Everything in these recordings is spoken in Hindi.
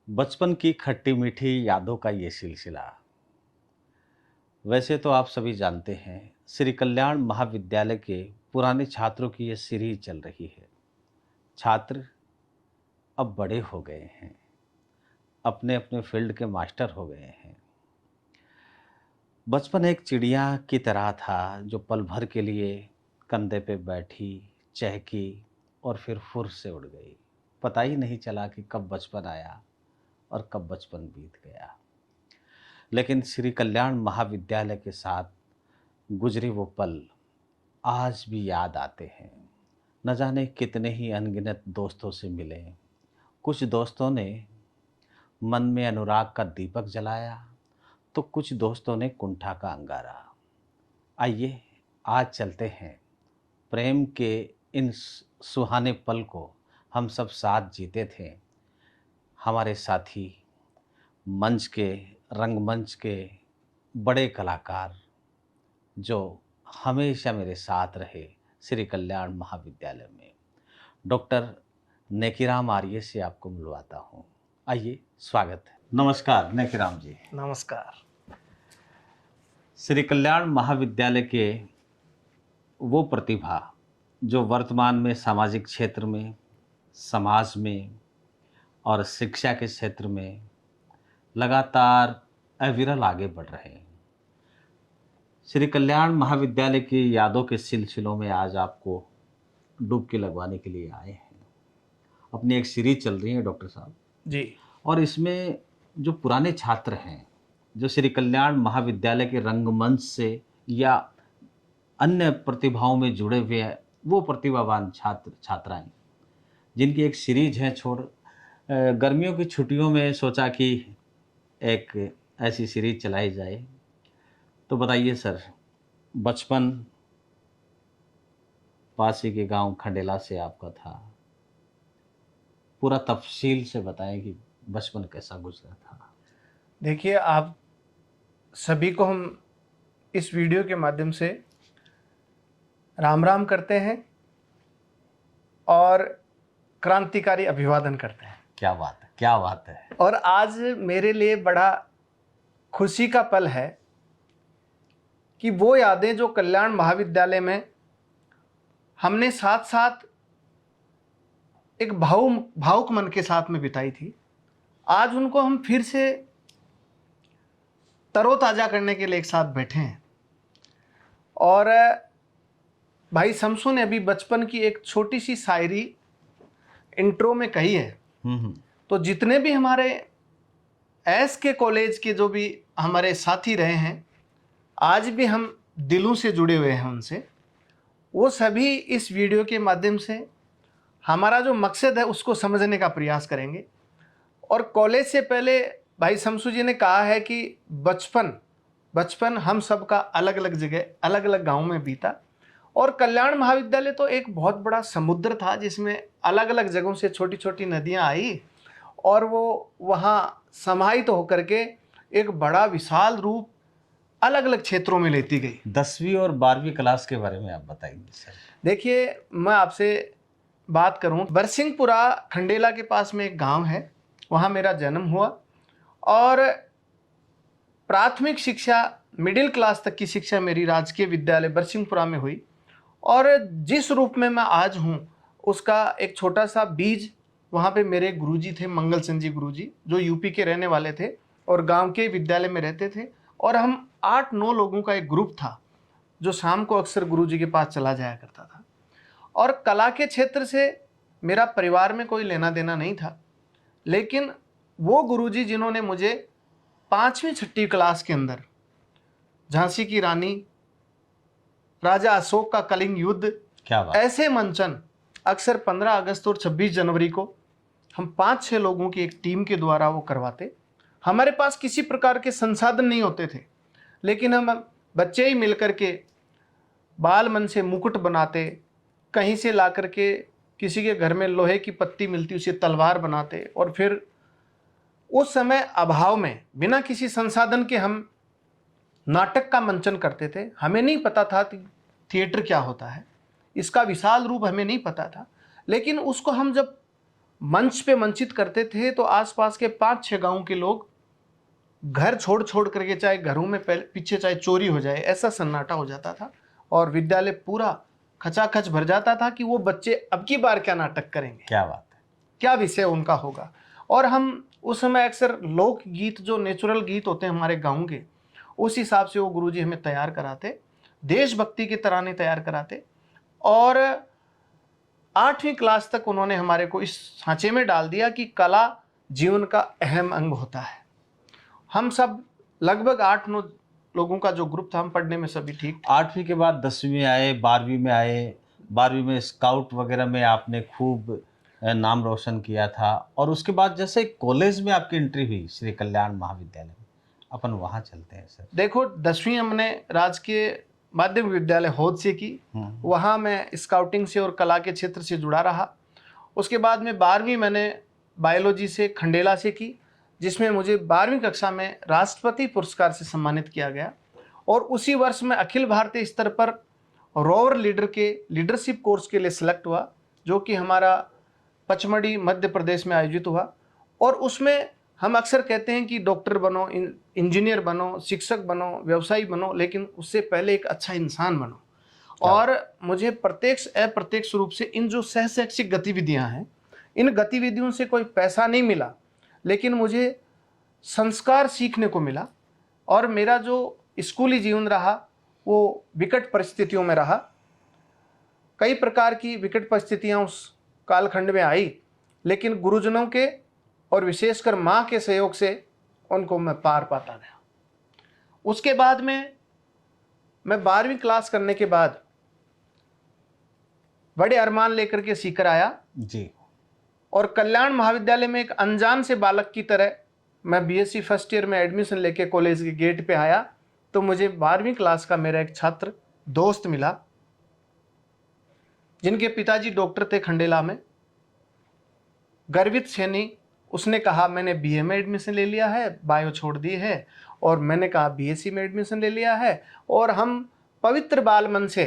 बचपन की खट्टी मीठी यादों का ये सिलसिला। वैसे तो आप सभी जानते हैं, श्री कल्याण महाविद्यालय के पुराने छात्रों की ये सीरीज चल रही है। छात्र अब बड़े हो गए हैं, अपने अपने फील्ड के मास्टर हो गए हैं। बचपन एक चिड़िया की तरह था जो पल भर के लिए कंधे पे बैठी, चहकी और फिर फुर से उड़ गई। पता ही नहीं चला कि कब बचपन आया और कब बचपन बीत गया। लेकिन श्री कल्याण महाविद्यालय के साथ गुजरे वो पल आज भी याद आते हैं। न जाने कितने ही अनगिनत दोस्तों से मिले। कुछ दोस्तों ने मन में अनुराग का दीपक जलाया, तो कुछ दोस्तों ने कुंठा का अंगारा। आइए आज चलते हैं प्रेम के इन सुहाने पल को हम सब साथ जीते थे। हमारे साथी मंच के, रंगमंच के बड़े कलाकार जो हमेशा मेरे साथ रहे श्री कल्याण महाविद्यालय में। डॉक्टर नेकीराम आर्य से आपको मिलवाता हूँ। आइए, स्वागत है। नमस्कार नेकीराम जी। नमस्कार। श्री कल्याण महाविद्यालय के वो प्रतिभा जो वर्तमान में सामाजिक क्षेत्र में, समाज में और शिक्षा के क्षेत्र में लगातार अविरल आगे बढ़ रहे हैं। श्री कल्याण महाविद्यालय की यादों के सिलसिलों में आज आपको डुबकी लगवाने के लिए आए हैं। अपनी एक सीरीज चल रही है डॉक्टर साहब जी। और इसमें जो पुराने छात्र हैं, जो श्री कल्याण महाविद्यालय के रंगमंच से या अन्य प्रतिभाओं में जुड़े हुए हैं, वो प्रतिभावान छात्र छात्राएं जिनकी एक सीरीज है। गर्मियों की छुट्टियों में सोचा कि एक ऐसी सीरीज चलाई जाए। तो बताइए सर, बचपन पास ही के गांव खंडेला से आपका था। पूरा तफसील से बताएं कि बचपन कैसा गुजरा था। देखिए, आप सभी को हम इस वीडियो के माध्यम से राम राम करते हैं और क्रांतिकारी अभिवादन करते हैं। क्या बात है, क्या बात है। और आज मेरे लिए बड़ा खुशी का पल है कि वो यादें जो कल्याण महाविद्यालय में हमने साथ साथ एक भावुक मन के साथ में बिताई थी, आज उनको हम फिर से तरोताज़ा करने के लिए एक साथ बैठे हैं। और भाई शमसू ने अभी बचपन की एक छोटी सी शायरी इंट्रो में कही है। तो जितने भी हमारे एस के कॉलेज के जो भी हमारे साथी रहे हैं, आज भी हम दिलों से जुड़े हुए हैं उनसे, वो सभी इस वीडियो के माध्यम से हमारा जो मकसद है उसको समझने का प्रयास करेंगे। और कॉलेज से पहले भाई शमसू जी ने कहा है कि बचपन हम सब का अलग अलग जगह, अलग अलग गाँव में बीता। और कल्याण महाविद्यालय तो एक बहुत बड़ा समुद्र था जिसमें अलग अलग जगहों से छोटी छोटी नदियां आई और वो वहाँ समाहित होकर के एक बड़ा विशाल रूप अलग अलग क्षेत्रों में लेती गई। 10वीं और 12वीं क्लास के बारे में आप बताइए सर। देखिए, मैं आपसे बात करूं, बरसिंहपुरा खंडेला के पास में एक गांव है, वहाँ मेरा जन्म हुआ और प्राथमिक शिक्षा, मिडिल क्लास तक की शिक्षा मेरी राजकीय विद्यालय बरसिंहपुरा में हुई। और जिस रूप में मैं आज हूँ उसका एक छोटा सा बीज वहाँ पे मेरे गुरुजी थे, मंगल चंद जी गुरुजी, जो यूपी के रहने वाले थे और गांव के विद्यालय में रहते थे। और हम 8-9 लोगों का एक ग्रुप था जो शाम को अक्सर गुरुजी के पास चला जाया करता था। और कला के क्षेत्र से मेरा परिवार में कोई लेना देना नहीं था, लेकिन वो गुरुजी जिन्होंने मुझे 5वीं-6वीं क्लास के अंदर झांसी की रानी, राजा अशोक का कलिंग युद्ध, क्या बात। ऐसे मंचन अक्सर 15 अगस्त और 26 जनवरी को हम 5-6 लोगों की एक टीम के द्वारा वो करवाते। हमारे पास किसी प्रकार के संसाधन नहीं होते थे, लेकिन हम बच्चे ही मिलकर के बाल मन से मुकुट बनाते, कहीं से ला करके किसी के घर में लोहे की पत्ती मिलती उसे तलवार बनाते, और फिर उस समय अभाव में बिना किसी संसाधन के हम नाटक का मंचन करते थे। हमें नहीं पता था थिएटर क्या होता है, इसका विशाल रूप हमें नहीं पता था, लेकिन उसको हम जब मंच पे मंचित करते थे तो आसपास के 5-6 गांव के लोग घर छोड़ छोड़ करके, चाहे घरों में पीछे चाहे चोरी हो जाए, ऐसा सन्नाटा हो जाता था और विद्यालय पूरा खचाखच भर जाता था कि वो बच्चे अब की बार क्या नाटक करेंगे, क्या बात है, क्या विषय उनका होगा। और हम उस समय अक्सर लोक गीत, जो नेचुरल गीत होते हैं हमारे गाँव के, उस हिसाब से वो गुरुजी हमें तैयार कराते, देशभक्ति के तराने तैयार कराते। और 8वीं क्लास तक उन्होंने हमारे को इस सांचे में डाल दिया कि कला जीवन का अहम अंग होता है। हम सब लगभग 8-9 लोगों का जो ग्रुप था, हम पढ़ने में सभी ठीक थे। 8वीं के बाद 10वीं आए, 12वीं में आए। 12वीं में स्काउट वगैरह में आपने खूब नाम रोशन किया था, और उसके बाद जैसे कॉलेज में आपकी एंट्री हुई श्री कल्याण महाविद्यालय में, अपन वहाँ चलते हैं सर। देखो, 10वीं हमने राजकीय माध्यमिक विद्यालय हौद से की, वहाँ मैं स्काउटिंग से और कला के क्षेत्र से जुड़ा रहा। उसके बाद में 12वीं मैंने बायोलॉजी से खंडेला से की, जिसमें मुझे 12वीं कक्षा में राष्ट्रपति पुरस्कार से सम्मानित किया गया। और उसी वर्ष में अखिल भारतीय स्तर पर रोवर लीडर के लीडरशिप कोर्स के लिए सिलेक्ट हुआ, जो कि हमारा पचमढ़ी मध्य प्रदेश में आयोजित हुआ। और उसमें हम अक्सर कहते हैं कि डॉक्टर बनो, इंजीनियर बनो, शिक्षक बनो, व्यवसायी बनो, लेकिन उससे पहले एक अच्छा इंसान बनो। और मुझे प्रत्यक्ष अप्रत्यक्ष रूप से इन जो सह शैक्षिक गतिविधियां हैं, इन गतिविधियों से कोई पैसा नहीं मिला, लेकिन मुझे संस्कार सीखने को मिला। और मेरा जो स्कूली जीवन रहा वो विकट परिस्थितियों में रहा। कई प्रकार की विकट परिस्थितियां उस कालखंड में आई, लेकिन गुरुजनों के और विशेषकर माँ के सहयोग से उनको मैं पार पाता गया। उसके बाद में मैं 12वीं क्लास करने के बाद बड़े अरमान लेकर के सीकर आया जी, और कल्याण महाविद्यालय में एक अनजान से बालक की तरह मैं बीएससी फर्स्ट ईयर में एडमिशन लेके कॉलेज के गेट पे आया, तो मुझे 12वीं क्लास का मेरा एक छात्र दोस्त मिला, जिनके पिताजी डॉक्टर थे खंडेला में, गर्वित सैनी। उसने कहा मैंने बीए में एडमिशन ले लिया है, बायो छोड़ दी है, और मैंने कहा बीएससी में एडमिशन ले लिया है। और हम पवित्र बाल मन से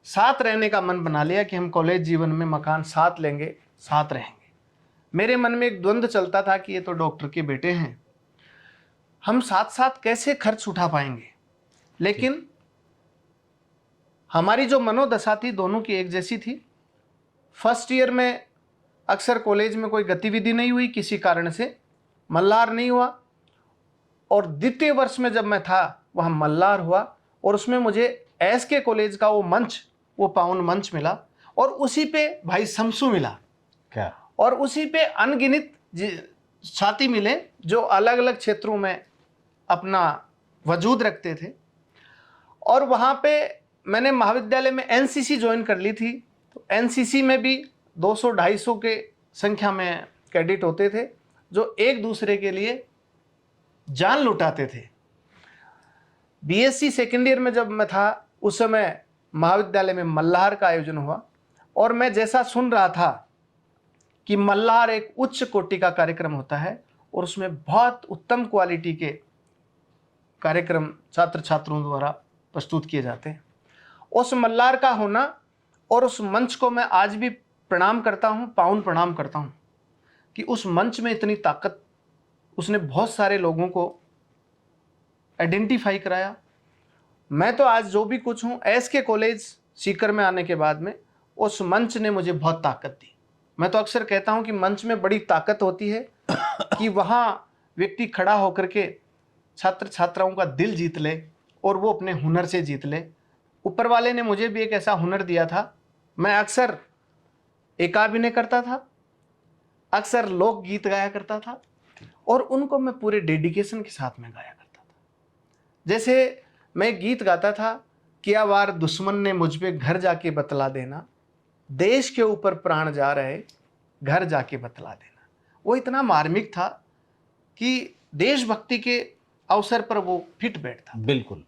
साथ रहने का मन बना लिया कि हम कॉलेज जीवन में मकान साथ लेंगे, साथ रहेंगे। मेरे मन में एक द्वंद्व चलता था कि ये तो डॉक्टर के बेटे हैं, हम साथ साथ कैसे खर्च उठा पाएंगे। लेकिन हमारी जो मनोदशा थी दोनों की एक जैसी थी। फर्स्ट ईयर में अक्सर कॉलेज में कोई गतिविधि नहीं हुई, किसी कारण से मल्लार नहीं हुआ, और द्वितीय वर्ष में जब मैं था वहाँ मल्लार हुआ, और उसमें मुझे एसके कॉलेज का वो मंच, वो पावन मंच मिला, और उसी पे भाई शमसू मिला क्या, और उसी पे अनगिनत साथी मिले जो अलग अलग क्षेत्रों में अपना वजूद रखते थे। और वहाँ पे मैंने महाविद्यालय में एनसीसी ज्वाइन कर ली थी। तो एनसीसी में भी 200-250 के संख्या में कैडेट होते थे जो एक दूसरे के लिए जान लुटाते थे। बीएससी सेकेंड ईयर में जब मैं था उस समय महाविद्यालय में मल्लार का आयोजन हुआ, और मैं जैसा सुन रहा था कि मल्लार एक उच्च कोटि का कार्यक्रम होता है और उसमें बहुत उत्तम क्वालिटी के कार्यक्रम छात्र छात्रों द्वारा प्रस्तुत किए जाते हैं, उस मल्लार का होना और उस मंच को मैं आज भी प्रणाम करता हूँ, पावन प्रणाम करता हूँ कि उस मंच में इतनी ताकत, उसने बहुत सारे लोगों को आइडेंटिफाई कराया। मैं तो आज जो भी कुछ हूँ, एसके कॉलेज सीकर में आने के बाद में उस मंच ने मुझे बहुत ताकत दी। मैं तो अक्सर कहता हूँ कि मंच में बड़ी ताकत होती है कि वहाँ व्यक्ति खड़ा होकर के छात्र छात्राओं का दिल जीत ले और वो अपने हुनर से जीत ले। ऊपर वाले ने मुझे भी एक ऐसा हुनर दिया था। मैं अक्सर एकाभिनय करता था, अक्सर लोक गीत गाया करता था, और उनको मैं पूरे डेडिकेशन के साथ में गाया करता था। जैसे मैं गीत गाता था, किया वार दुश्मन ने मुझ पे घर जाके बतला देना, देश के ऊपर प्राण जा रहे घर जाके बतला देना। वो इतना मार्मिक था कि देशभक्ति के अवसर पर वो फिट बैठता। बिल्कुल।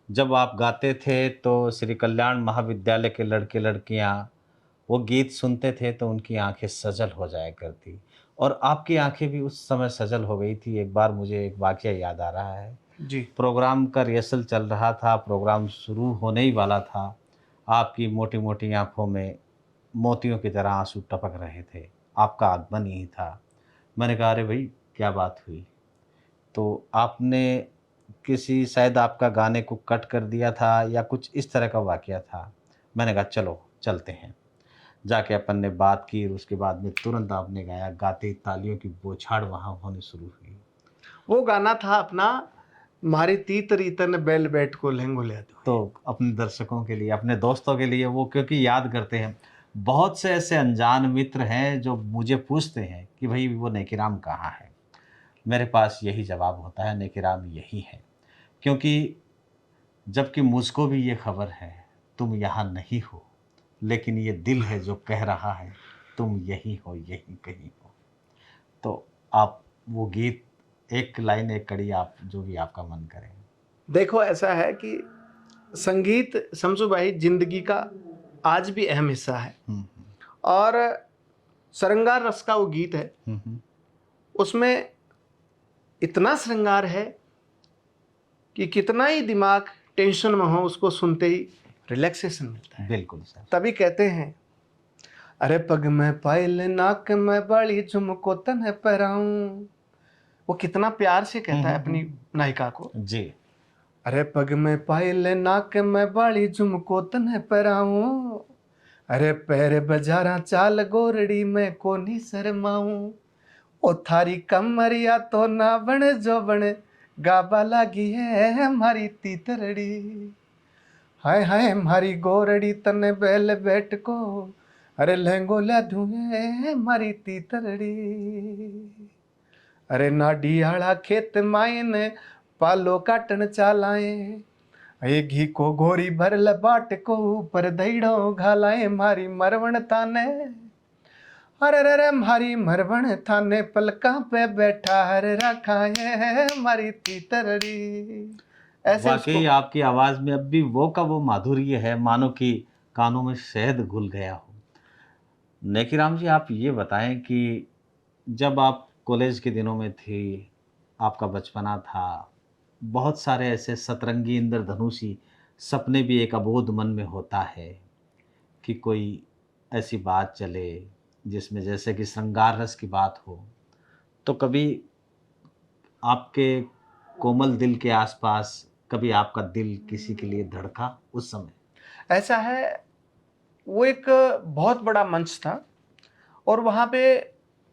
जब आप गाते थे तो श्री कल्याण महाविद्यालय के लड़के लड़कियां वो गीत सुनते थे तो उनकी आंखें सजल हो जाया करती, और आपकी आंखें भी उस समय सजल हो गई थी। एक बार मुझे एक वाकया याद आ रहा है जी। प्रोग्राम का रिहर्सल चल रहा था, प्रोग्राम शुरू होने ही वाला था, आपकी मोटी मोटी आंखों में मोतियों की तरह आंसू टपक रहे थे। आपका आगमन यही था। मैंने कहा अरे भाई क्या बात हुई? तो आपने किसी शायद आपका गाने को कट कर दिया था या कुछ इस तरह का वाक़या था। मैंने कहा चलो चलते हैं। जाके अपन ने बात की और उसके बाद में तुरंत आपने गाया, गाते ही तालियों की बौछार वहाँ होनी शुरू हुई। वो गाना था अपना, मारी तीत रीतन बैल बैठ को लहंगो ले दो। तो अपने दर्शकों के लिए, अपने दोस्तों के लिए वो क्योंकि याद करते हैं। बहुत से ऐसे अनजान मित्र हैं जो मुझे पूछते हैं कि भई वो नेकीराम कहाँ है? मेरे पास यही जवाब होता है, नेकीराम यही है। क्योंकि जबकि मुझको भी ये खबर है, तुम यहाँ नहीं हो, लेकिन ये दिल है जो कह रहा है, तुम यही हो, यहीं कहीं हो। तो आप वो गीत, एक लाइन, एक कड़ी, आप जो भी आपका मन करे। देखो ऐसा है कि संगीत शमसू भाई जिंदगी का आज भी अहम हिस्सा है। हुँ, और श्रृंगार रस का वो गीत है, हुँ। उसमें इतना श्रृंगार है कि कितना ही दिमाग टेंशन में हो उसको सुनते ही रिलैक्सेशन मिलता है। बिल्कुल सर। तभी कहते हैं, अरे पग में पायल नाक में बाली झुमको तन्हे पहराऊं। वो कितना प्यार से कहता है अपनी नायिका को। जी। अरे पग में पायल नाक में बाली झुमको तन्हे पहराऊं। अरे पैर बजारा चाल गोरड़ी में कोनी शरमाऊं। ओ थारी कमरिया तो ना बन जो बन, गाबा लागी है हमारी तीतरड़ी। हाय हाय मारी गोरड़ी तने बैल बैठ को, अरे लहंगो ला धुए हमारी तीतरड़ी। अरे नाडी आला खेत मायन पालो काटन चालाए। ये घी को गोरी भर लबाट को ऊपर दईड़ो घालाए मारी मरवण ताने। अरे रे रे मारी मरवण थाने पलका पे बैठा हर रखा है हमारी तीतरड़ी। ऐसे वाक़ई उसको आपकी आवाज़ में अब भी वो का वो माधुर्य है, मानो कि कानों में शहद घुल गया हो। नेकीराम जी, आप ये बताएँ कि जब आप कॉलेज के दिनों में थी, आपका बचपना था, बहुत सारे ऐसे सतरंगी इंद्रधनुषी सपने भी एक अबोध मन में होता है कि कोई ऐसी बात चले जिसमें जैसे कि श्रृंगार रस की बात हो। तो कभी आपके कोमल दिल के आसपास कभी आपका दिल किसी के लिए धड़का उस समय? ऐसा है, वो एक बहुत बड़ा मंच था और वहाँ पे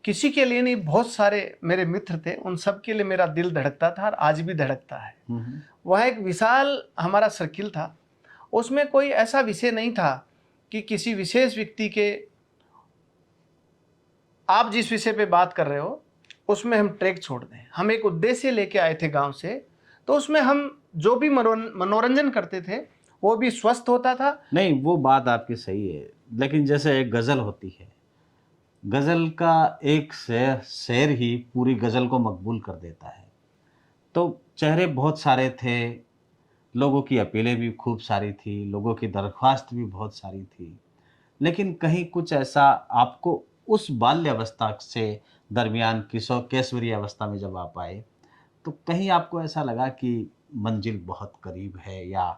किसी के लिए नहीं, बहुत सारे मेरे मित्र थे, उन सब के लिए मेरा दिल धड़कता था और आज भी धड़कता है। हुँ, हुँ। वहाँ एक विशाल हमारा सर्किल था, उसमें कोई ऐसा विषय नहीं था कि किसी विशेष व्यक्ति के, आप जिस विषय पे बात कर रहे हो उसमें हम ट्रैक छोड़ दें। हम एक उद्देश्य लेके आए थे गांव से, तो उसमें हम जो भी मनोरंजन करते थे वो भी स्वस्थ होता था। नहीं, वो बात आपकी सही है, लेकिन जैसे एक गज़ल होती है, गज़ल का एक शेर ही पूरी गज़ल को मकबूल कर देता है। तो चेहरे बहुत सारे थे, लोगों की अपीलें भी खूब सारी थी, लोगों की दरख्वास्त भी बहुत सारी थी। लेकिन कहीं कुछ ऐसा आपको उस बाल्यावस्था से दरमियान केशवरी अवस्था में जब आप आए, तो कहीं आपको ऐसा लगा कि मंजिल बहुत करीब है या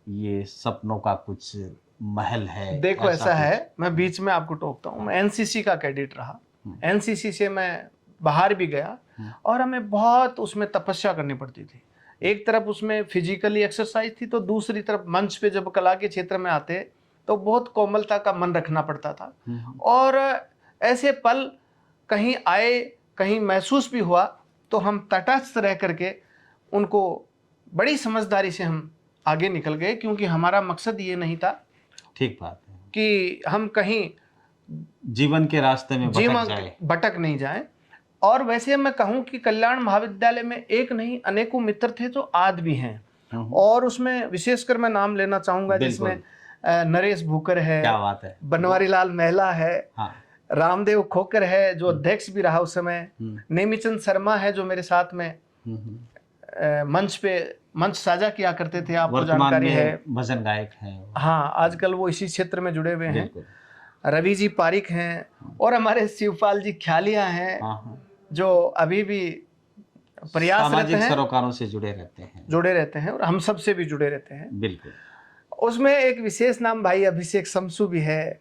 ये सपनों का कुछ महल है, देखो ऐसा ऐसा कुछ? है, मैं बीच में आपको टोकता हूँ, मैं एनसीसी का कैडेट रहा। हुँ, एनसीसी से मैं बाहर भी गया हुँ, और हमें बहुत उसमें तपस्या करनी पड़ती थी। एक तरफ उसमें फिजिकली एक्सरसाइज थी, तो दूसरी तरफ मंच पे जब कला के क्षेत्र में आते तो बहुत कोमलता का मन रखना पड़ता था। हुँ, हुँ। और ऐसे पल कहीं आए, कहीं महसूस भी हुआ, तो हम तटस्थ रह करके उनको बड़ी समझदारी से हम आगे निकल गए, क्योंकि हमारा मकसद ये नहीं था ठीक बात है। कि हम कहीं जीवन के रास्ते में भटक जीवन जाएँ। भटक नहीं जाए। और वैसे मैं कहूँ कि कल्याण महाविद्यालय में एक नहीं अनेकों मित्र थे जो आज भी हैं। हुँ, हुँ। और उसमें विशेषकर मैं नाम लेना चाहूँगा, जिसमें बिल्कुल, नरेश भूकर क्या है, बात है। बनवारी लाल महला है, हाँ, रामदेव खोकर है जो अध्यक्ष भी रहा उस समय, हुँ, नेमीचंद शर्मा है जो मेरे साथ में हुँ, हुँ। मंच पे मंच साझा किया करते थे, आपको वर्तमान जानकारी है। में भजन गायक हैं वो। हाँ, आजकल वो इसी क्षेत्र में जुड़े हुए हैं। बिल्कुल। रवि जी पारिक हैं और हमारे शिवपाल जी ख्यालिया हैं, हाँ, हाँ। जो अभी भी प्रयासरत सामाजिक हैं, सरोकारों से जुड़े रहते हैं। जुड़े रहते हैं और हम सब से भी जुड़े रहते हैं। बिल्कुल। उसमें एक विशेष नाम भाई अभिषेक शमसू भी है,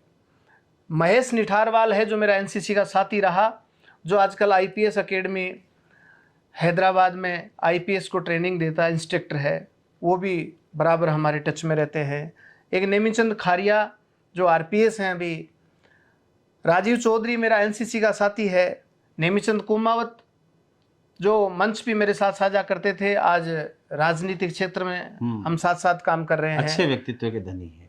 महेश निठारवाल है जो मेरा एनसीसी का साथी रहा, जो आजकल आईपीएस एकेडमी हैदराबाद में आईपीएस को ट्रेनिंग देता है, इंस्ट्रक्टर है, वो भी बराबर हमारे टच में रहते हैं। एक नेमीचंद खारिया जो आरपीएस हैं अभी। राजीव चौधरी मेरा एनसीसी का साथी है। नेमीचंद कुमावत जो मंच भी मेरे साथ साझा करते थे, आज राजनीतिक क्षेत्र में हम साथ साथ काम कर रहे हैं। अच्छे व्यक्तित्व के धनी हैं।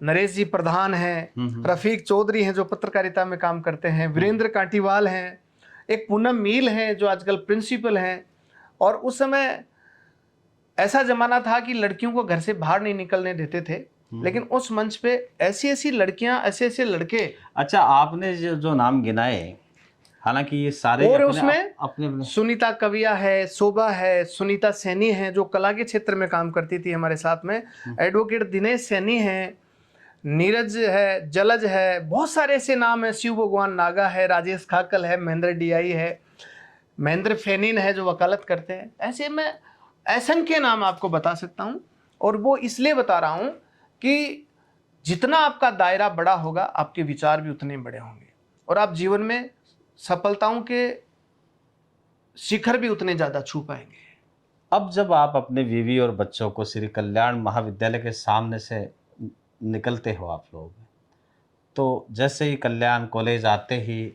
नरेश जी प्रधान हैं, रफीक चौधरी हैं जो पत्रकारिता में काम करते हैं, वीरेंद्र कांटीवाल हैं, एक पूनम मील हैं जो आजकल प्रिंसिपल हैं। और उस समय ऐसा जमाना था कि लड़कियों को घर से बाहर नहीं निकलने देते थे, लेकिन उस मंच पे ऐसी ऐसी लड़कियां, ऐसे ऐसे लड़के। अच्छा, आपने जो नाम गिनाए, हालांकि ये सारे और अपने उसमें अपने सुनीता कविया है, शोभा है, सुनीता सैनी है जो कला के क्षेत्र में काम करती थी हमारे साथ में, एडवोकेट दिनेश सैनी है, नीरज है, जलज है, बहुत सारे ऐसे नाम है, शिव भगवान नागा है, राजेश खाकल है, महेंद्र डीआई है, महेंद्र फेनिन है जो वकालत करते हैं। ऐसे में असंख्य नाम आपको बता सकता हूँ। और वो इसलिए बता रहा हूँ कि जितना आपका दायरा बड़ा होगा, आपके विचार भी उतने बड़े होंगे और आप जीवन में सफलताओं के शिखर भी उतने ज़्यादा छू पाएंगे। अब जब आप अपने बीवी और बच्चों को श्री कल्याण महाविद्यालय के सामने से निकलते हो आप लोग, तो जैसे ही कल्याण कॉलेज आते ही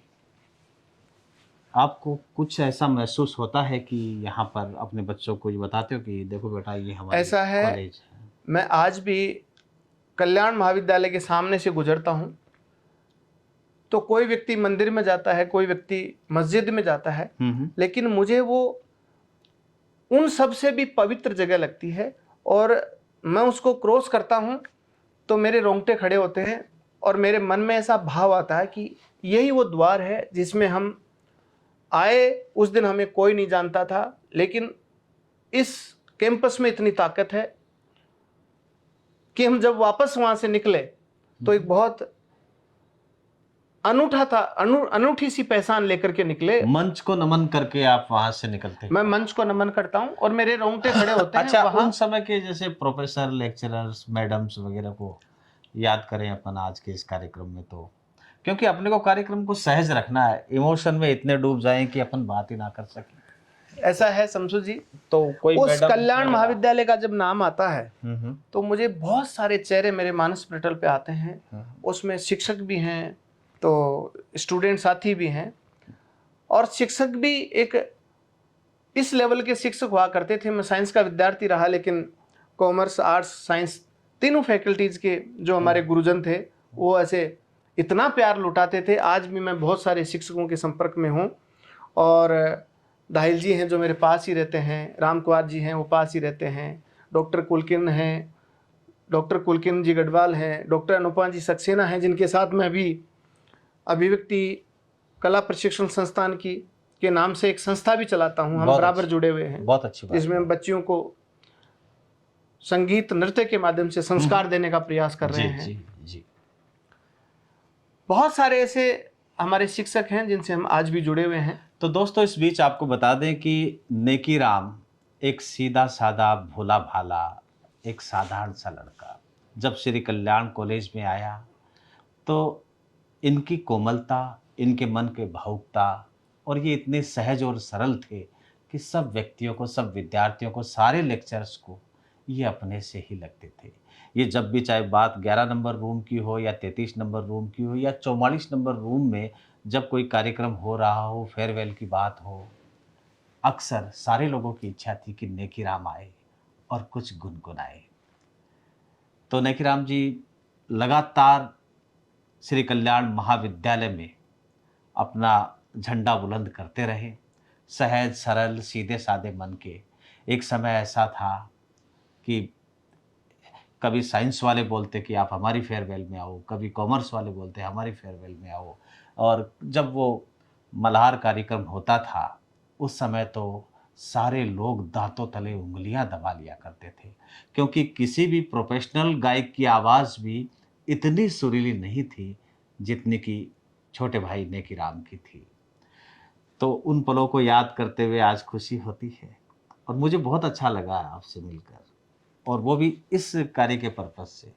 आपको कुछ ऐसा महसूस होता है कि यहाँ पर अपने बच्चों को ये बताते हो कि देखो बेटा ये हमारा ऐसा है, कॉलेज है? मैं आज भी कल्याण महाविद्यालय के सामने से गुजरता हूँ तो कोई व्यक्ति मंदिर में जाता है, कोई व्यक्ति मस्जिद में जाता है, लेकिन मुझे वो उन सब से भी पवित्र जगह लगती है। और मैं उसको क्रॉस करता हूँ तो मेरे रोंगटे खड़े होते हैं और मेरे मन में ऐसा भाव आता है कि यही वो द्वार है जिसमें हम आए। उस दिन हमें कोई नहीं जानता था, लेकिन इस कैंपस में इतनी ताकत है कि हम जब वापस वहाँ से निकले तो एक बहुत अनूठा था, अनूठी सी पहचान लेकर के निकले। मंच को नमन करके आप वहां से निकलते हैं? मैं मंच को नमन करता हूँ और मेरे रोंगटे खड़े होते हैं। अच्छा, वहाँ उन समय के जैसे प्रोफेसर, लेक्चरर्स, मैडम्स वगैरह को याद करें अपन आज के इस कार्यक्रम में, तो क्योंकि अपने को कार्यक्रम को सहज रखना है, इमोशन में इतने डूब जाएं कि अपन बात ही ना कर सकें। ऐसा है शमसू जी, तो कोई उस कल्याण महाविद्यालय का जब नाम आता है हम्म। तो मुझे बहुत सारे चेहरे मेरे मानस पटल पे आते हैं। उसमें शिक्षक भी हैं, तो स्टूडेंट साथी भी हैं, और शिक्षक भी एक इस लेवल के शिक्षक हुआ करते थे। मैं साइंस का विद्यार्थी रहा, लेकिन कॉमर्स, आर्ट्स, साइंस तीनों फैकल्टीज के जो हमारे गुरुजन थे वो ऐसे इतना प्यार लुटाते थे। आज भी मैं बहुत सारे शिक्षकों के संपर्क में हूँ। और दाहिल जी हैं जो मेरे पास ही रहते हैं, राम कुमार जी हैं वो पास ही रहते हैं, डॉक्टर कुलकिरण हैं, डॉक्टर कुलकिरण जी गढ़वाल हैं, डॉक्टर अनुपमा जी सक्सेना हैं जिनके साथ मैं अभी अभिव्यक्ति कला प्रशिक्षण संस्थान की के नाम से एक संस्था भी चलाता हूँ। हम बराबर जुड़े हुए हैं। बहुत अच्छी बात, जिसमें बच्चियों को संगीत नृत्य के माध्यम से संस्कार देने का प्रयास कर रहे हैं। जी। बहुत सारे ऐसे हमारे शिक्षक हैं जिनसे हम आज भी जुड़े हुए हैं। तो दोस्तों, इस बीच आपको बता दें कि नेकी राम एक सीधा साधा भोला भाला एक साधारण सा लड़का जब श्री कल्याण कॉलेज में आया तो इनकी कोमलता, इनके मन के भावुकता, और ये इतने सहज और सरल थे कि सब व्यक्तियों को, सब विद्यार्थियों को, सारे लेक्चरर्स को ये अपने से ही लगते थे। ये जब भी चाहे बात 11 नंबर रूम की हो या 33 नंबर रूम की हो या 44 नंबर रूम में जब कोई कार्यक्रम हो रहा हो, फेयरवेल की बात हो, अक्सर सारे लोगों की इच्छा थी कि नेकी राम आए और कुछ गुनगुनाए। तो नेकी राम जी लगातार श्री कल्याण महाविद्यालय में अपना झंडा बुलंद करते रहे, सहज सरल सीधे साधे मन के। एक समय ऐसा था कि कभी साइंस वाले बोलते कि आप हमारी फेयरवेल में आओ, कभी कॉमर्स वाले बोलते हमारी फेयरवेल में आओ। और जब वो मल्हार कार्यक्रम होता था उस समय तो सारे लोग दांतों तले उंगलियां दबा लिया करते थे, क्योंकि किसी भी प्रोफेशनल गायक की आवाज़ भी इतनी सुरीली नहीं थी जितनी कि छोटे भाई नेकी राम की थी। तो उन पलों को याद करते हुए आज खुशी होती है और मुझे बहुत अच्छा लगा आपसे मिलकर, और वो भी इस कार्य के पर्पज से।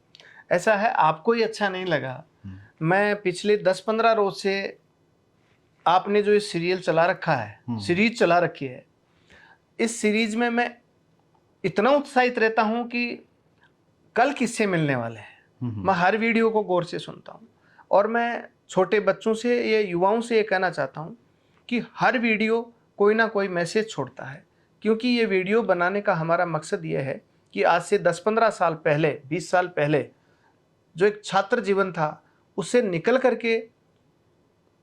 ऐसा है, आपको ही अच्छा नहीं लगा मैं पिछले 10-15 रोज से आपने जो ये सीरियल चला रखा है, सीरीज चला रखी है, इस सीरीज में मैं इतना उत्साहित रहता हूं कि कल किससे मिलने वाले हैं। मैं हर वीडियो को गौर से सुनता हूं और मैं छोटे बच्चों से या युवाओं से ये कहना चाहता हूं कि हर वीडियो कोई ना कोई मैसेज छोड़ता है, क्योंकि ये वीडियो बनाने का हमारा मकसद ये है कि आज से 10-15 साल पहले, 20 साल पहले जो एक छात्र जीवन था, उससे निकल करके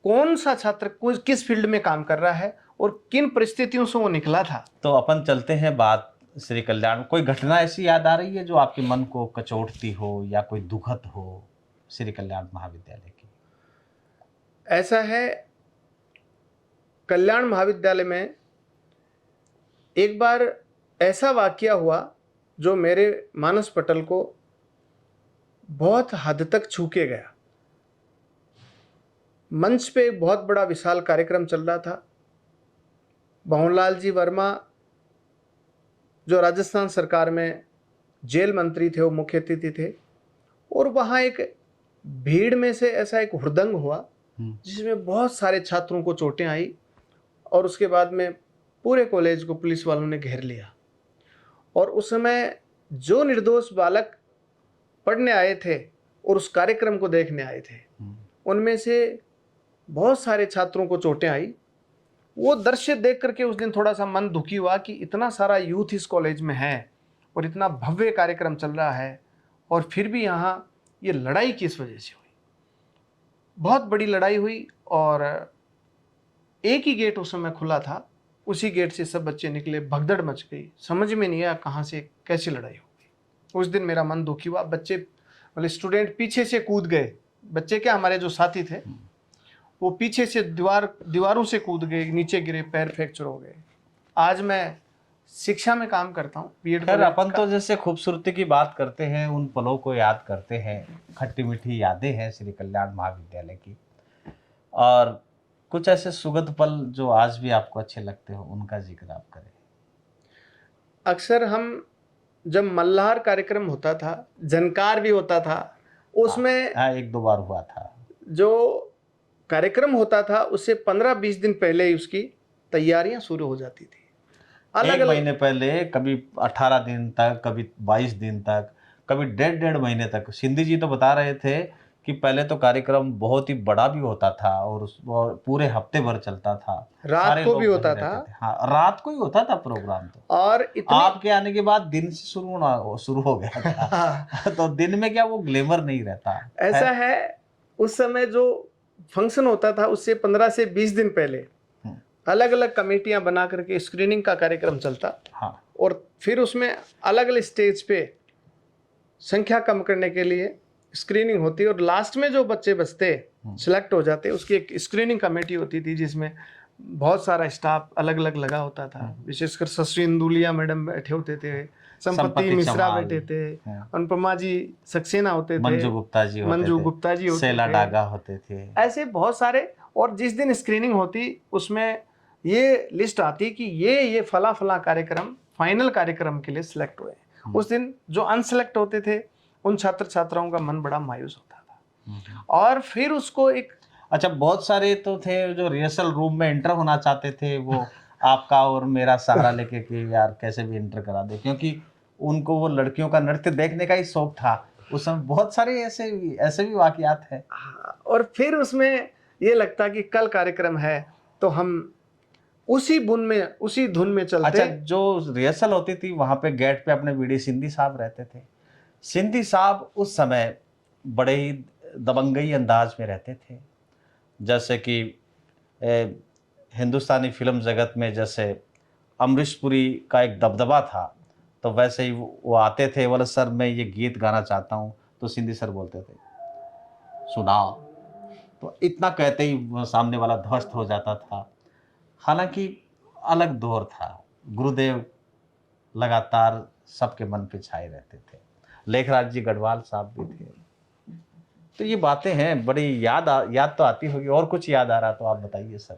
कौन सा छात्र किस फील्ड में काम कर रहा है और किन परिस्थितियों से वो निकला था। तो अपन चलते हैं बात श्री कल्याण। कोई घटना ऐसी याद आ रही है जो आपके मन को कचोटती हो या कोई दुखद हो श्री कल्याण महाविद्यालय की? ऐसा है, कल्याण महाविद्यालय में एक बार ऐसा वाकया हुआ जो मेरे मानस पटल को बहुत हद तक छू के गया। मंच पे बहुत बड़ा विशाल कार्यक्रम चल रहा था। भंवरलाल जी वर्मा जो राजस्थान सरकार में जेल मंत्री थे, वो मुख्य अतिथि थे, और वहाँ एक भीड़ में से ऐसा एक हुड़दंग हुआ जिसमें बहुत सारे छात्रों को चोटें आई और उसके बाद में पूरे कॉलेज को पुलिस वालों ने घेर लिया। और उस समय जो निर्दोष बालक पढ़ने आए थे और उस कार्यक्रम को देखने आए थे, उनमें से बहुत सारे छात्रों को चोटें आई। वो दृश्य देख करके उस दिन थोड़ा सा मन दुखी हुआ कि इतना सारा यूथ इस कॉलेज में है और इतना भव्य कार्यक्रम चल रहा है और फिर भी यहाँ ये लड़ाई किस वजह से हुई। बहुत बड़ी लड़ाई हुई और एक ही गेट उस समय खुला था, उसी गेट से सब बच्चे निकले, भगदड़ मच गई, समझ में नहीं आया कहाँ से कैसी लड़ाई हो गई। उस दिन मेरा मन दुखी हुआ। बच्चे मतलब स्टूडेंट पीछे से कूद गए, बच्चे क्या हमारे जो साथी थे वो पीछे से दीवारों से कूद गए, नीचे गिरे, पैर फ्रैक्चर हो गए। आज मैं शिक्षा में काम करता हूँ, बीएड। खैर अपन तो जैसे खूबसूरती की बात करते हैं, उन पलों को याद करते हैं, खट्टी मीठी यादें हैं श्री कल्याण महाविद्यालय की, और कुछ ऐसे सुखद पल जो आज भी आपको अच्छे लगते हो उनका जिक्र आप करें। अक्सर हम जब मल्हार कार्यक्रम होता था, जनकार भी होता था, उसमें हाँ, 1-2 बार हुआ था। जो कार्यक्रम होता था उससे 15-20 दिन पहले ही उसकी तैयारियां शुरू हो जाती थी। एक महीने पहले, कभी 18 दिन तक, कभी 22 दिन तक, कभी 1.5 महीने तक। सिंधी जी तो बता रहे थे कि पहले तो कार्यक्रम बहुत ही बड़ा भी होता था और पूरे हफ्ते भर चलता था, रात को भी होता था। हाँ, रात को ही होता था प्रोग्राम। तो और आपके आने के बाद दिन से शुरू हो गया था। तो दिन में क्या वो ग्लैमर नहीं रहता। ऐसा है, उस समय जो फंक्शन होता था उससे 15 से 20 दिन पहले अलग अलग कमेटियां बना करके स्क्रीनिंग का कार्यक्रम चलता। हाँ। और फिर उसमें अलग अलग स्टेज पे संख्या कम करने के लिए स्क्रीनिंग होती और लास्ट में जो बच्चे बचते सिलेक्ट हो जाते, उसकी एक स्क्रीनिंग कमेटी होती थी जिसमें बहुत सारा स्टाफ अलग अलग लगा होता था। विशेषकर शशि इंदुलिया मैडम बैठे होते थे, संपत्ति मिश्रा बैठे थे, अनुपमा जी सक्सेना होते थे, मंजू गुप्ता जी होते थे, सेला डागा होते थे, ऐसे बहुत सारे। और जिस दिन स्क्रीनिंग होती उसमें ये लिस्ट आती कि ये फला फला कार्यक्रम फाइनल कार्यक्रम के लिए सिलेक्ट हुए। उस दिन जो अनसिलेक्ट होते थे उन छात्र छात्राओं का मन बड़ा मायूस होता था। और फिर उसको एक अच्छा, बहुत सारे तो थे जो रिहर्सल रूम में एंटर होना चाहते थे, वो आपका और मेरा सहारा लेके कि यार कैसे भी एंटर करा दे, क्योंकि उनको वो लड़कियों का नृत्य देखने का ही शौक था। उस समय बहुत सारे ऐसे भी वाकयात है। और फिर उसमें ये लगता कि कल कार्यक्रम है तो हम उसी धुन में चलते। अच्छा, जो रिहर्सल होती थी वहां पे गेट पे अपने वीडी सिंधी साहब रहते थे। सिंधी साहब उस समय बड़े ही दबंगई अंदाज में रहते थे, जैसे कि हिंदुस्तानी फिल्म जगत में जैसे अमरीश पुरी का एक दबदबा था, तो वैसे ही वो आते थे, बोले सर मैं ये गीत गाना चाहता हूँ, तो सिंधी सर बोलते थे सुनाओ, तो इतना कहते ही सामने वाला ध्वस्त हो जाता था। हालांकि अलग दौर था, गुरुदेव लगातार सबके मन पे छाए रहते थे, लेखराज जी गढ़वाल साहब भी थे। तो ये बातें हैं, बड़ी याद तो आती होगी। और कुछ याद आ रहा तो आप बताइए सर।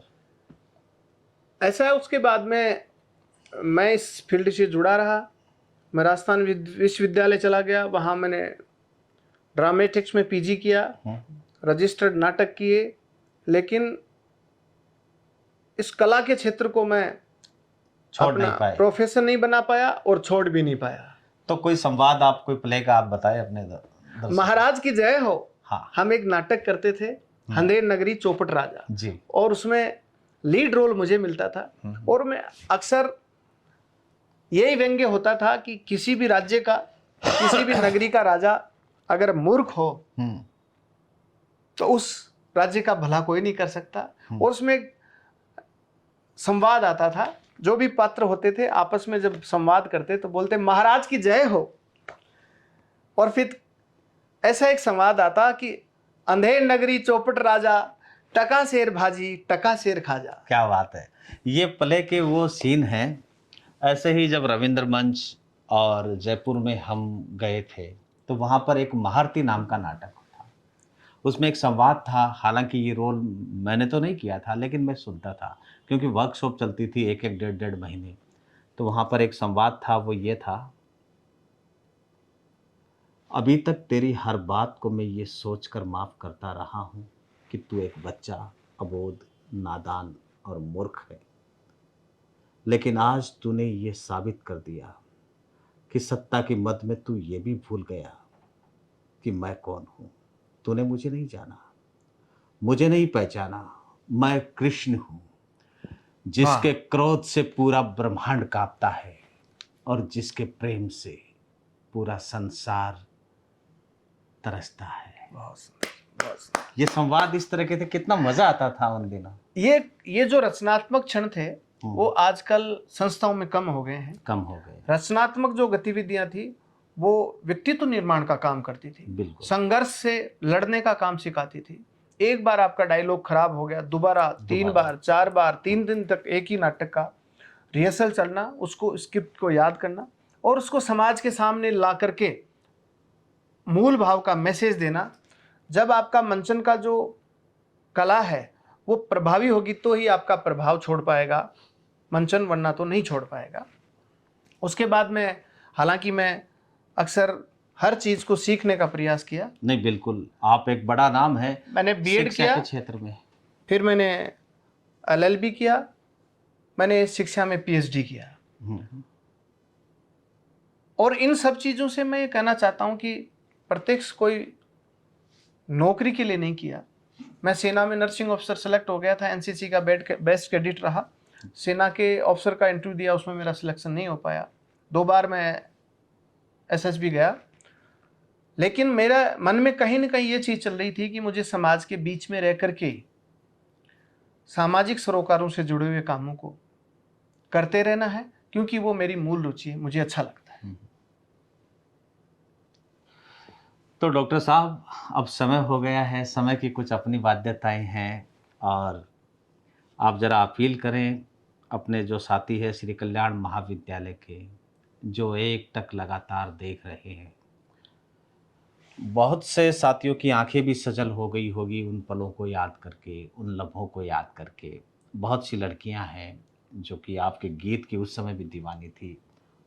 ऐसा है, उसके बाद में मैं इस फील्ड से जुड़ा रहा। मैं राजस्थान विश्वविद्यालय चला गया, वहाँ मैंने ड्रामेटिक्स में पीजी किया रजिस्टर्ड नाटक किए, लेकिन इस कला के क्षेत्र को मैं छोड़ अपना नहीं पाए। प्रोफेशन नहीं बना पाया और छोड़ भी नहीं पाया। तो कोई संवाद आप, कोई प्ले का आप बताए अपने दर्शकों। महाराज की जय हो। हाँ। हम एक नाटक करते थे, अंधेर नगरी चौपट राजा जी। और उसमें लीड रोल मुझे मिलता था। और मैं अक्सर यही व्यंग्य होता था कि किसी भी राज्य का, किसी भी नगरी का राजा अगर मूर्ख हो तो उस राज्य का भला कोई नहीं कर सकता। और उसमें एक संवाद आता था, जो भी पात्र होते थे आपस में जब संवाद करते तो बोलते महाराज की जय हो। और फिर ऐसा एक संवाद आता कि अंधेर नगरी चौपट राजा, टका शेर भाजी टका शेर खाजा। क्या बात है। ये प्ले के वो सीन हैं। ऐसे ही जब रविंद्र मंच और जयपुर में हम गए थे तो वहाँ पर एक महारती नाम का नाटक था। उसमें एक संवाद था। हालांकि ये रोल मैंने तो नहीं किया था, लेकिन मैं सुनता था क्योंकि वर्कशॉप चलती थी एक एक डेढ़ डेढ़ महीने। तो वहाँ पर एक संवाद था, वो ये था, अभी तक तेरी हर बात को मैं ये सोचकर माफ़ करता रहा हूँ कि तू एक बच्चा, अबोध, नादान और मूर्ख है। लेकिन आज तूने ये साबित कर दिया कि सत्ता की मद में तू ये भी भूल गया कि मैं कौन हूँ। तूने मुझे नहीं जाना, मुझे नहीं पहचाना। मैं कृष्ण हूँ, जिसके क्रोध से पूरा ब्रह्मांड कांपता है और जिसके प्रेम से पूरा संसार तरसता है। ये संवाद इस तरह के थे, कितना मजा आता था उन दिनों। ये जो रचनात्मक क्षण थे वो आजकल संस्थाओं में कम हो गए हैं। कम हो गए। रचनात्मक जो गतिविधियां थी वो व्यक्तित्व निर्माण का काम करती थी, संघर्ष से लड़ने का काम सिखाती थी। एक बार आपका डायलॉग खराब हो गया, दोबारा 3 बार 4 बार 3 दिन तक एक ही नाटक का रिहर्सल चलना, उसको स्क्रिप्ट को याद करना और उसको समाज के सामने ला करके मूल भाव का मैसेज देना। जब आपका मंचन का जो कला है वो प्रभावी होगी तो ही आपका प्रभाव छोड़ पाएगा मंचन, वरना तो नहीं छोड़ पाएगा। उसके बाद में हालांकि मैं अक्सर हर चीज़ को सीखने का प्रयास किया। नहीं, बिल्कुल, आप एक बड़ा नाम है। मैंने बीएड किया के क्षेत्र में, फिर मैंने एलएलबी किया, मैंने शिक्षा में पीएचडी किया। और इन सब चीज़ों से मैं ये कहना चाहता हूँ कि प्रत्यक्ष कोई नौकरी के लिए नहीं किया। मैं सेना में नर्सिंग ऑफिसर सेलेक्ट हो गया था, एनसीसी का बेस्ट कैडेट रहा। सेना के ऑफिसर का इंटरव्यू दिया, उसमें मेरा सिलेक्शन नहीं हो पाया। 2 बार मैं एसएसबी गया, लेकिन मेरा मन में कहीं ना कहीं ये चीज़ चल रही थी कि मुझे समाज के बीच में रह करके सामाजिक सरोकारों से जुड़े हुए कामों को करते रहना है, क्योंकि वो मेरी मूल रुचि है, मुझे अच्छा लगता है। तो डॉक्टर साहब, अब समय हो गया है, समय की कुछ अपनी बाध्यताएं हैं और आप ज़रा अपील करें अपने जो साथी है श्री कल्याण महाविद्यालय के, जो एक टक लगातार देख रहे हैं। बहुत से साथियों की आंखें भी सजल हो गई होगी उन पलों को याद करके, उन लम्हों को याद करके। बहुत सी लड़कियां हैं जो कि आपके गीत की उस समय भी दीवानी थी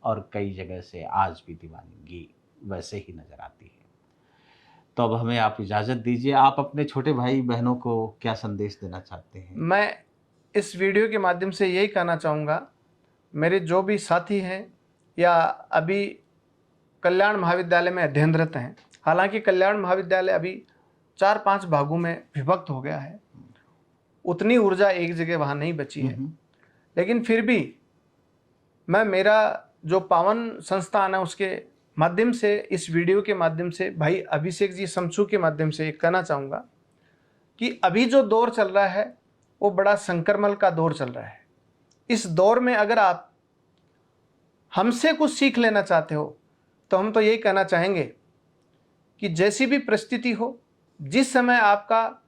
और कई जगह से आज भी दीवानगी वैसे ही नज़र आती है। तो अब हमें आप इजाज़त दीजिए, आप अपने छोटे भाई बहनों को क्या संदेश देना चाहते हैं? मैं इस वीडियो के माध्यम से यही कहना चाहूँगा, मेरे जो भी साथी हैं या अभी कल्याण महाविद्यालय में अध्ययनरत हैं, हालांकि कल्याण महाविद्यालय अभी 4-5 भागों में विभक्त हो गया है, उतनी ऊर्जा एक जगह वहाँ नहीं बची है, लेकिन फिर भी मैं मेरा जो पावन संस्थान है उसके माध्यम से, इस वीडियो के माध्यम से भाई अभिषेक जी समसू के माध्यम से एक कहना चाहूँगा कि अभी जो दौर चल रहा है वो बड़ा संक्रमण का दौर चल रहा है। इस दौर में अगर आप हमसे कुछ सीख लेना चाहते हो तो हम तो यही कहना चाहेंगे कि जैसी भी परिस्थिति हो, जिस समय आपका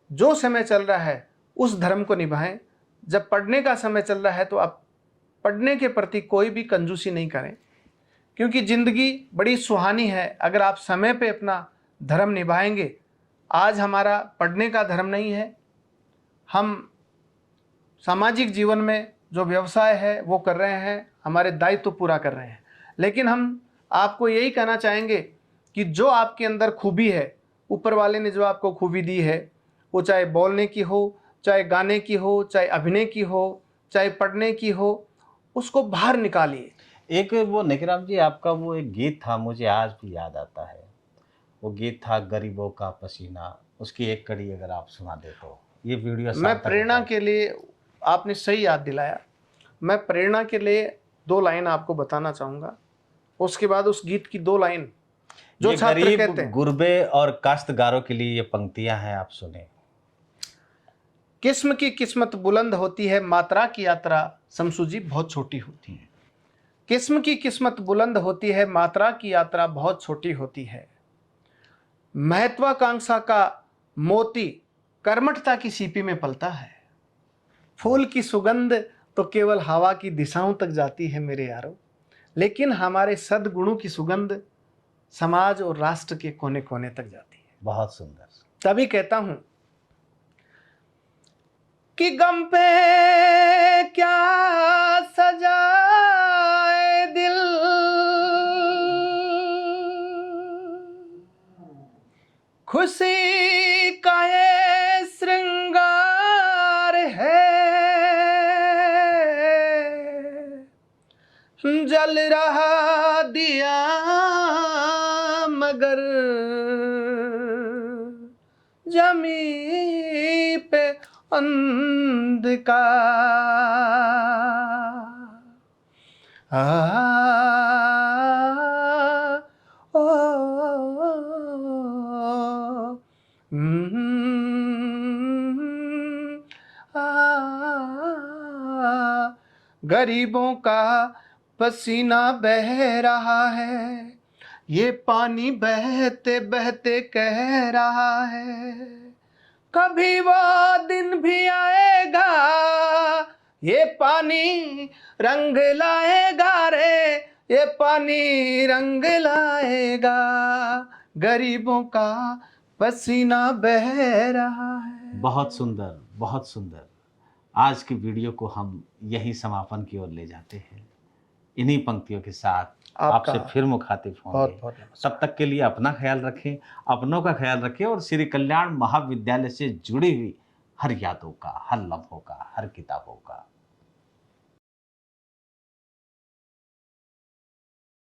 जो समय चल रहा है उस धर्म को निभाएं। जब पढ़ने का समय चल रहा है तो आप पढ़ने के प्रति कोई भी कंजूसी नहीं करें, क्योंकि ज़िंदगी बड़ी सुहानी है अगर आप समय पे अपना धर्म निभाएंगे। आज हमारा पढ़ने का धर्म नहीं है, हम सामाजिक जीवन में जो व्यवसाय है वो कर रहे हैं, हमारे दायित्व पूरा कर रहे हैं, लेकिन हम आपको यही कहना चाहेंगे कि जो आपके अंदर खूबी है ऊपर वाले ने जो आपको खूबी दी है, वो चाहे बोलने की हो, चाहे गाने की हो, चाहे अभिनय की हो, चाहे पढ़ने की हो, उसको बाहर निकालिए। एक वो निकराम जी आपका वो एक गीत था, मुझे आज भी याद आता है। वो गीत था गरीबों का पसीना, उसकी एक कड़ी अगर आप सुना दे तो ये वीडियो मैं सार्थक हो प्रेरणा जाएगा। के लिए, आपने सही याद दिलाया, मैं प्रेरणा के लिए 2 लाइन आपको बताना चाहूँगा। उसके बाद उस गीत की 2 लाइन जो ये छात्र गरीब कहते हैं, गुरबे और काश्तकारों के लिए ये पंक्तियां हैं, आप सुने। किस्म की किस्मत बुलंद होती है, मात्रा की यात्रा शमसू जी बहुत छोटी होती है। किस्म की किस्मत बुलंद होती है, मात्रा की यात्रा बहुत छोटी होती है। महत्वाकांक्षा का मोती कर्मठता की सीपी में पलता है। फूल की सुगंध तो केवल हवा की दिशाओं तक जाती है मेरे यारों, लेकिन हमारे सद्गुणों की सुगंध समाज और राष्ट्र के कोने कोने तक जाती है। बहुत सुंदर। तभी कहता हूं कि गम पे क्या सजाए दिल, खुशी का ये श्रृंगार है, जल रहा दिया मगर जमी पे अंधकार। ओ, गरीबों का पसीना बह रहा है, ये पानी बहते बहते कह रहा है, कभी वो दिन भी आएगा, ये पानी रंग लाएगा रे, ये पानी रंग लाएगा, गरीबों का पसीना बह रहा है। बहुत सुंदर, बहुत सुंदर। आज की वीडियो को हम यही समापन की ओर ले जाते हैं, इन्हीं पंक्तियों के साथ आपका आपसे फिर मुखातिब होंगे। बहुत बहुत नमस्कार। तब तक के लिए अपना ख्याल रखें, अपनों का ख्याल रखें और श्री कल्याण महाविद्यालय से जुड़ी हुई हर यादों का, हर लम्हों का, हर किताबों का